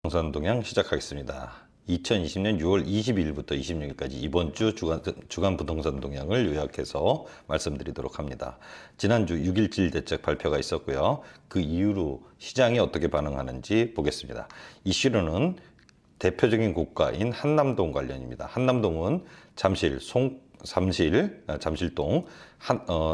부동산 동향 시작하겠습니다. 2020년 6월 22일부터 26일까지 이번 주 주간 부동산 동향을 요약해서 말씀드리도록 합니다. 지난주 6.17 대책 발표가 있었고요. 그 이후로 시장이 어떻게 반응하는지 보겠습니다. 이슈로는 대표적인 고가인 한남동 관련입니다. 한남동은 잠실동,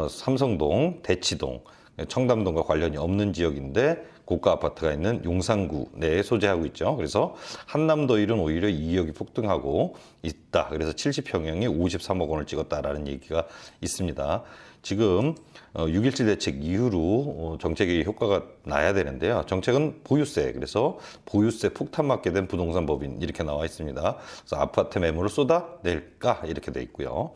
삼성동, 대치동, 청담동과 관련이 없는 지역인데 고가 아파트가 있는 용산구 내에 소재하고 있죠. 그래서 한남더일은 오히려 이익이 폭등하고 있다. 그래서 70평형이 53억 원을 찍었다라는 얘기가 있습니다. 지금 6.17 대책 이후로 정책의 효과가 나야 되는데요. 정책은 보유세, 그래서 보유세 폭탄 맞게 된 부동산 법인 이렇게 나와 있습니다. 그래서 아파트 매물을 쏟아낼까 이렇게 돼 있고요.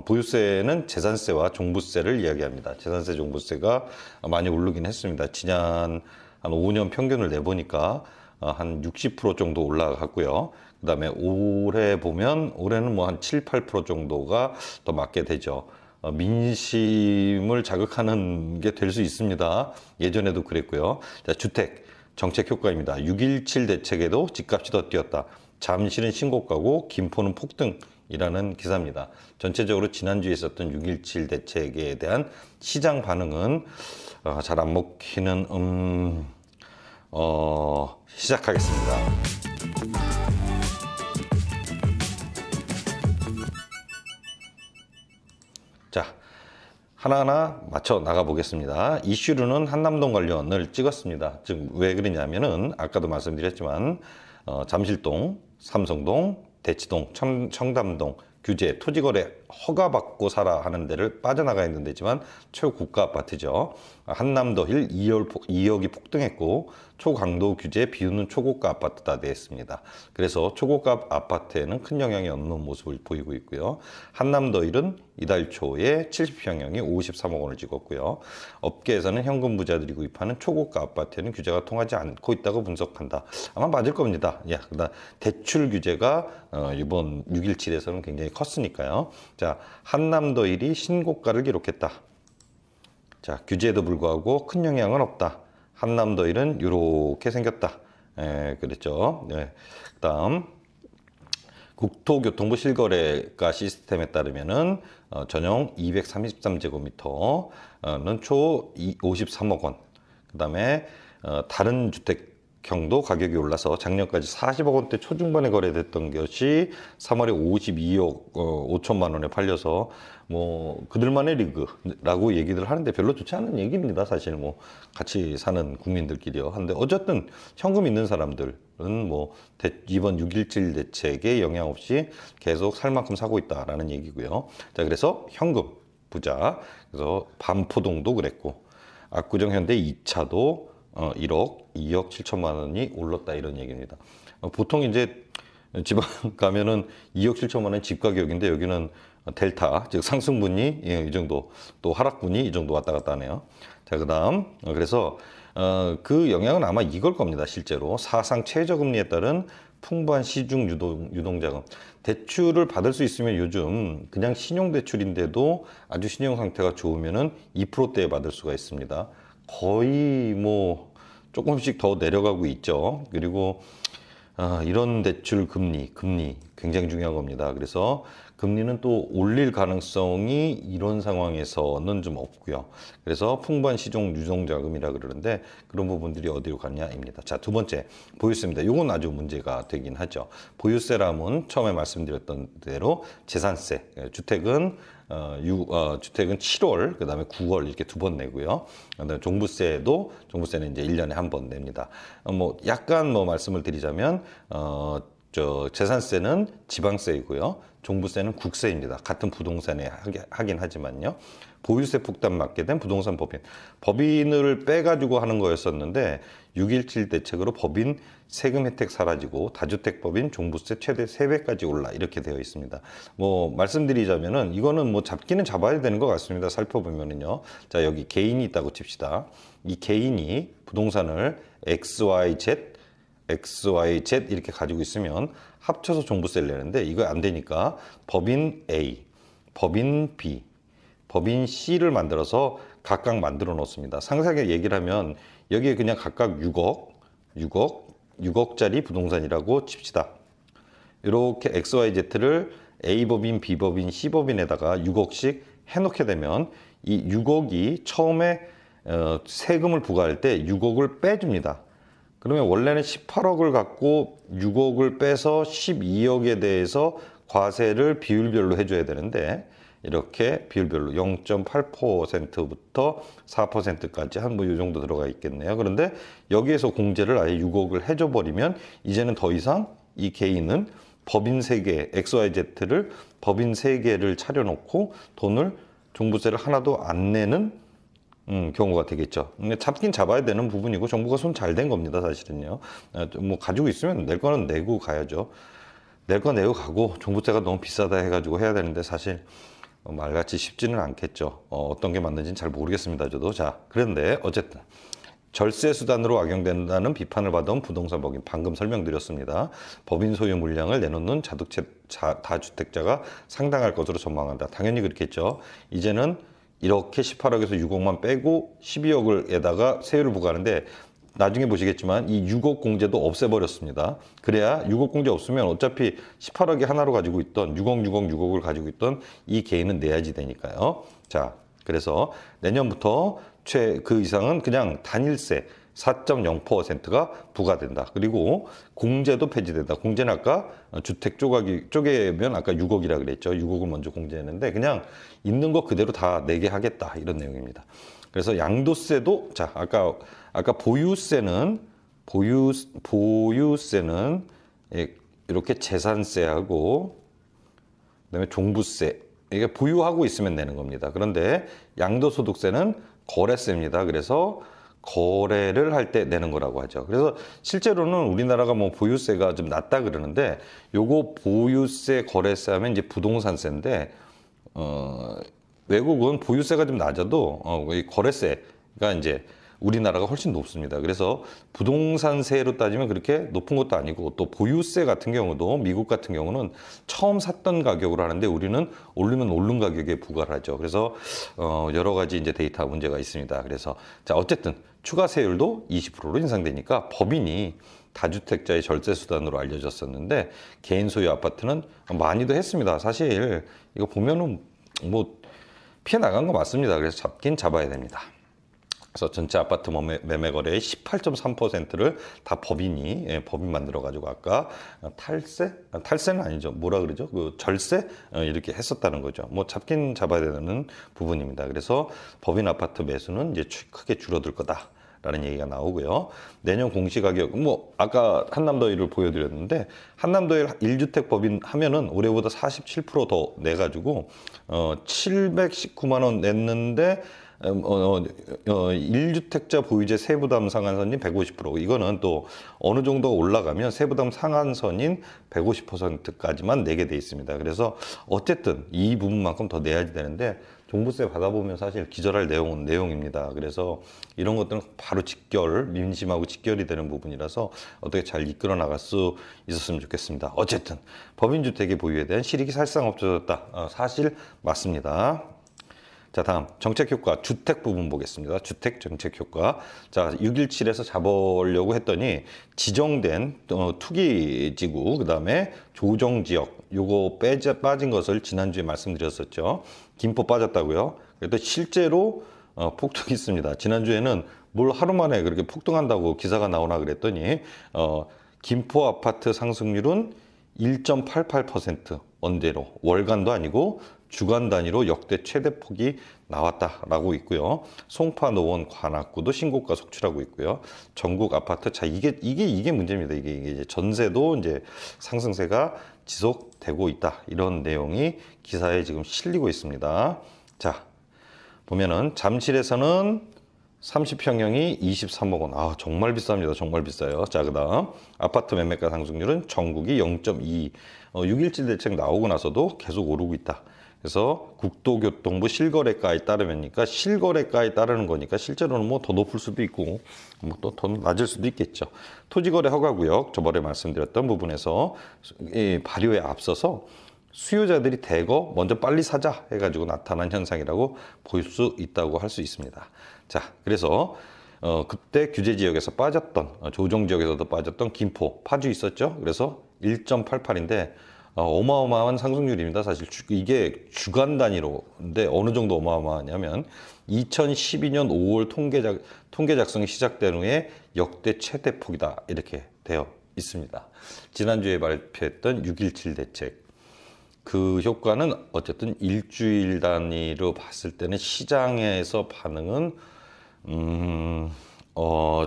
보유세는 재산세와 종부세를 이야기합니다. 재산세, 종부세가 많이 오르긴 했습니다. 지난 한 5년 평균을 내보니까 한 60% 정도 올라갔고요. 그 다음에 올해 보면 올해는 뭐 한 7, 8% 정도가 더 맞게 되죠. 민심을 자극하는 게 될 수 있습니다. 예전에도 그랬고요. 자, 주택 정책 효과입니다. 6.17 대책에도 집값이 더 뛰었다. 잠실은 신고가고 김포는 폭등이라는 기사입니다. 전체적으로 지난주에 있었던 6.17 대책에 대한 시장 반응은 잘 안 먹히는 시작하겠습니다. 자, 하나하나 맞춰 나가 보겠습니다. 이슈로는 한남동 관련을 찍었습니다. 즉, 왜 그러냐면은 아까도 말씀드렸지만 잠실동, 삼성동, 대치동, 청담동 규제, 토지거래 허가받고 살아 하는 데를 빠져나가 있는 데지만 최고가 아파트죠. 한남더힐 2억이 폭등했고 초강도 규제 비우는 초고가 아파트다 되었습니다. 그래서 초고가 아파트에는 큰 영향이 없는 모습을 보이고 있고요. 한남더힐은 이달 초에 70평형이 53억 원을 찍었고요. 업계에서는 현금 부자들이 구입하는 초고가 아파트에는 규제가 통하지 않고 있다고 분석한다. 아마 맞을 겁니다. 그다음 대출 규제가 이번 6.17에서는 굉장히 컸으니까요. 자, 한남더힐이 신고가를 기록했다. 자, 규제에도 불구하고 큰 영향은 없다. 한남더힐은 이렇게 생겼다. 그랬죠. 그다음 국토교통부 실거래가 시스템에 따르면은 전용 233제곱미터는 초 53억 원. 그다음에 다른 주택형도 가격이 올라서 작년까지 40억 원대 초중반에 거래됐던 것이 3월에 52억 5천만 원에 팔려서 뭐 그들만의 리그라고 얘기들 하는데 별로 좋지 않은 얘기입니다. 사실 뭐 같이 사는 국민들끼리요. 한데 어쨌든 현금 있는 사람들은 뭐 이번 6.17 대책에 영향 없이 계속 살 만큼 사고 있다라는 얘기고요. 자, 그래서 현금 부자. 그래서 반포동도 그랬고 압구정 현대 2차도 2억 7천만 원이 올랐다 이런 얘기입니다. 보통 이제 지방 가면은 2억 7천만 원 집 가격인데 여기는 델타, 즉 상승분이 이 정도, 또 하락분이 이 정도 왔다 갔다 하네요. 자, 그다음 그래서 그 영향은 아마 이걸 겁니다. 실제로 사상 최저금리에 따른 풍부한 시중 유동자금, 대출을 받을 수 있으면 요즘 그냥 신용대출인데도 아주 신용 상태가 좋으면은 2%대에 받을 수가 있습니다. 거의 뭐 조금씩 더 내려가고 있죠. 그리고 이런 대출 금리 굉장히 중요한 겁니다. 그래서 금리는 또 올릴 가능성이 이런 상황에서는 좀 없고요. 그래서 풍부한 시중 유동자금이라 그러는데 그런 부분들이 어디로 가냐입니다. 자, 두 번째 보유세입니다. 이건 아주 문제가 되긴 하죠. 보유세라면 처음에 말씀드렸던 대로 재산세, 주택은 7월, 그 다음에 9월 이렇게 두 번 내고요. 그다음에 종부세는 이제 1년에 한 번 냅니다. 뭐 약간 뭐 말씀을 드리자면 재산세는 지방세이고요. 종부세는 국세입니다. 같은 부동산에 하긴 하지만요. 보유세 폭탄 맞게 된 부동산 법인을 빼가지고 하는 거였었는데 6.17 대책으로 법인 세금 혜택 사라지고 다주택 법인 종부세 최대 3배까지 올라 이렇게 되어 있습니다. 뭐 말씀드리자면은 이거는 뭐 잡기는 잡아야 되는 것 같습니다. 살펴보면은요. 자, 여기 개인이 있다고 칩시다. 이 개인이 부동산을 XYZ 이렇게 가지고 있으면 합쳐서 종부세를 내는데 이거 안 되니까 법인 A, 법인 B, 법인 C를 만들어서 각각 만들어 놓습니다. 상세하게 얘기를 하면 여기에 그냥 각각 6억, 6억짜리 부동산이라고 칩시다. 이렇게 XYZ를 A법인, B법인, C법인에다가 6억씩 해놓게 되면 이 6억이 처음에 세금을 부과할 때 6억을 빼줍니다. 그러면 원래는 18억을 갖고 6억을 빼서 12억에 대해서 과세를 비율별로 해줘야 되는데 이렇게 비율별로 0.8%부터 4%까지 한 뭐 이 정도 들어가 있겠네요. 그런데 여기에서 공제를 아예 6억을 해줘 버리면 이제는 더 이상 이 개인은 법인 3개, XYZ를 법인 3개를 차려놓고 돈을 종부세를 하나도 안 내는 경우가 되겠죠. 잡긴 잡아야 되는 부분이고 정부가 손 잘 댄 겁니다, 사실은요. 뭐 가지고 있으면 낼 거는 내고 가야죠. 낼 거 내고 가고 종부세가 너무 비싸다 해가지고 해야 되는데 사실 말같이 쉽지는 않겠죠. 어떤 게 맞는지는 잘 모르겠습니다, 저도. 자, 그런데 어쨌든 절세 수단으로 악용된다는 비판을 받은 부동산 법인 방금 설명드렸습니다. 법인 소유 물량을 내놓는 다주택자가 상당할 것으로 전망한다. 당연히 그렇겠죠. 이제는 이렇게 18억에서 6억만 빼고 12억에다가 세율을 부과하는데 나중에 보시겠지만 이 6억 공제도 없애버렸습니다. 그래야 6억 공제 없으면 어차피 18억이 하나로 가지고 있던 6억을 가지고 있던 이 개인은 내야지 되니까요. 자, 그래서 내년부터 그 이상은 그냥 단일세 4.0%가 부과된다. 그리고 공제도 폐지된다. 공제는 아까 주택 쪼개면 아까 6억이라 그랬죠. 6억을 먼저 공제했는데 그냥 있는 거 그대로 다 내게 하겠다. 이런 내용입니다. 그래서 양도세도 자 아까 보유세는 이렇게 재산세하고 그다음에 종부세 이게 보유하고 있으면 내는 겁니다. 그런데 양도소득세는 거래세입니다. 그래서 거래를 할 때 내는 거라고 하죠. 그래서 실제로는 우리나라가 뭐 보유세가 좀 낮다 그러는데 요거 보유세 거래세 하면 이제 부동산세인데 외국은 보유세가 좀 낮아도 이 거래세가 이제 우리나라가 훨씬 높습니다. 그래서 부동산세로 따지면 그렇게 높은 것도 아니고 또 보유세 같은 경우도 미국 같은 경우는 처음 샀던 가격으로 하는데 우리는 오르면 오른 가격에 부과를 하죠. 그래서 여러 가지 이제 데이터 문제가 있습니다. 그래서 자 어쨌든 추가 세율도 20%로 인상되니까 법인이 다주택자의 절세 수단으로 알려졌었는데 개인 소유 아파트는 많이도 했습니다. 사실 이거 보면은 뭐 피해 나간 거 맞습니다. 그래서 잡긴 잡아야 됩니다. 그래서 전체 아파트 매매 거래의 18.3%를 다 법인 만들어가지고 아까 탈세는 아니죠. 뭐라 그러죠? 그 절세 이렇게 했었다는 거죠. 뭐 잡긴 잡아야 되는 부분입니다. 그래서 법인 아파트 매수는 이제 크게 줄어들 거다라는 얘기가 나오고요. 내년 공시가격 뭐 아까 한남더일을 보여드렸는데 한남더일 1주택 법인 하면은 올해보다 47% 더 내가지고 719만 원 냈는데 1주택자 보유제 세부담 상한선인 150%. 이거는 또 어느 정도 올라가면 세부담 상한선인 150%까지만 내게 돼 있습니다. 그래서 어쨌든 이 부분만큼 더 내야지 되는데 종부세 받아보면 사실 기절할 내용입니다. 그래서 이런 것들은 바로 민심하고 직결이 되는 부분이라서 어떻게 잘 이끌어 나갈 수 있었으면 좋겠습니다. 어쨌든 법인주택의 보유에 대한 실익이 사실상 없어졌다. 사실 맞습니다. 자, 다음 정책효과 주택 부분 보겠습니다. 주택 정책효과. 자, 617에서 잡으려고 했더니 지정된 투기지구 그다음에 조정지역 요거 빠진 것을 지난주에 말씀드렸었죠. 김포 빠졌다고요. 그래도 실제로 폭등이 있습니다. 지난주에는 뭘 하루 만에 그렇게 폭등한다고 기사가 나오나 그랬더니 김포 아파트 상승률은 1.88% 원대로 월간도 아니고 주간 단위로 역대 최대 폭이 나왔다라고 있고요. 송파, 노원, 관악구도 신고가 속출하고 있고요. 전국 아파트 자 이게 문제입니다. 이게 이제 전세도 이제 상승세가 지속되고 있다 이런 내용이 기사에 지금 실리고 있습니다. 자 보면은 잠실에서는 30평형이 23억 원. 아, 정말 비쌉니다. 정말 비싸요. 자, 그 다음 아파트 매매가 상승률은 전국이 0.2. 6.17 대책 나오고 나서도 계속 오르고 있다. 그래서 국토교통부 실거래가에 따르면니까 실거래가에 따르는 거니까 실제로는 뭐 더 높을 수도 있고 뭐 또 더 낮을 수도 있겠죠. 토지거래 허가구역 저번에 말씀드렸던 부분에서 발효에 앞서서 수요자들이 대거 먼저 빨리 사자 해가지고 나타난 현상이라고 볼 수 있다고 할 수 있습니다. 자, 그래서 그때 규제 지역에서 빠졌던 조정 지역에서도 빠졌던 김포, 파주 있었죠. 그래서 1.88인데 어마어마한 상승률입니다. 사실 이게 주간 단위로인데 어느 정도 어마어마하냐면 2012년 5월 통계 작성이 시작된 후에 역대 최대 폭이다 이렇게 되어 있습니다. 지난주에 발표했던 6.17 대책 그 효과는 어쨌든 일주일 단위로 봤을 때는 시장에서 반응은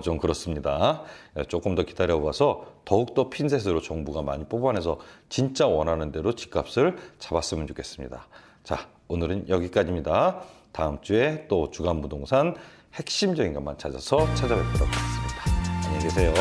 좀 그렇습니다. 조금 더 기다려봐서 더욱더 핀셋으로 정부가 많이 뽑아내서 진짜 원하는 대로 집값을 잡았으면 좋겠습니다. 자, 오늘은 여기까지입니다. 다음 주에 또 주간 부동산 핵심적인 것만 찾아서 찾아뵙도록 하겠습니다. 안녕히 계세요.